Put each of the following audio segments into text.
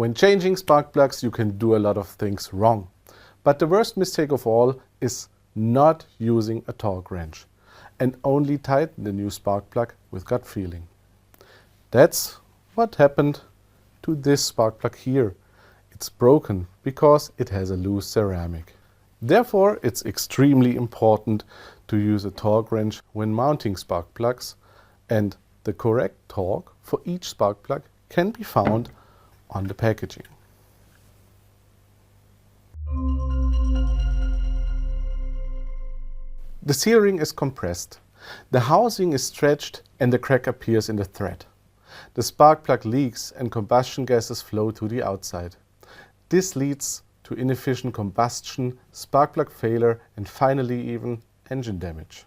When changing spark plugs, you can do a lot of things wrong. But the worst mistake of all is not using a torque wrench and only tighten the new spark plug with gut feeling. That's what happened to this spark plug here. It's broken because it has a loose ceramic. Therefore, it's extremely important to use a torque wrench when mounting spark plugs, and the correct torque for each spark plug can be found on the packaging. The C-ring is compressed, the housing is stretched and the crack appears in the thread. The spark plug leaks and combustion gases flow to the outside. This leads to inefficient combustion, spark plug failure and finally even engine damage.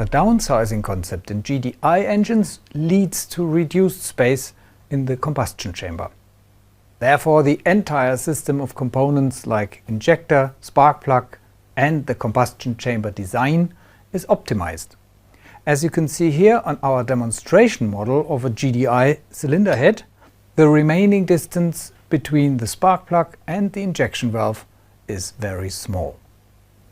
The downsizing concept in GDI engines leads to reduced space in the combustion chamber. Therefore, the entire system of components like injector, spark plug and the combustion chamber design is optimized. As you can see here on our demonstration model of a GDI cylinder head, the remaining distance between the spark plug and the injection valve is very small.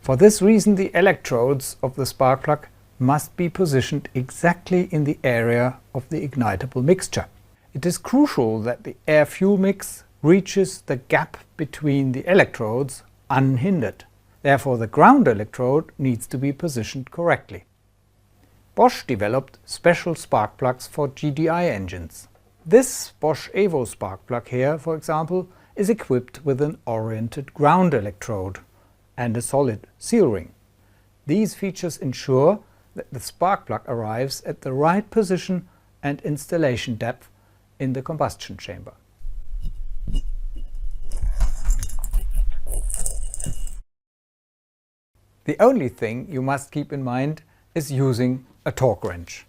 For this reason, the electrodes of the spark plug must be positioned exactly in the area of the ignitable mixture. It is crucial that the air-fuel mix reaches the gap between the electrodes unhindered. Therefore, the ground electrode needs to be positioned correctly. Bosch developed special spark plugs for GDI engines. This Bosch Evo spark plug here, for example, is equipped with an oriented ground electrode and a solid seal ring. These features ensure that the spark plug arrives at the right position and installation depth in the combustion chamber. The only thing you must keep in mind is using a torque wrench.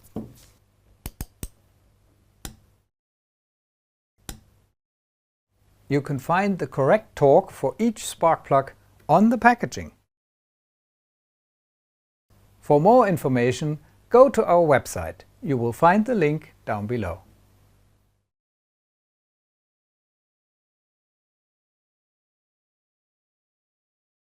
You can find the correct torque for each spark plug on the packaging. For more information, go to our website. You will find the link down below.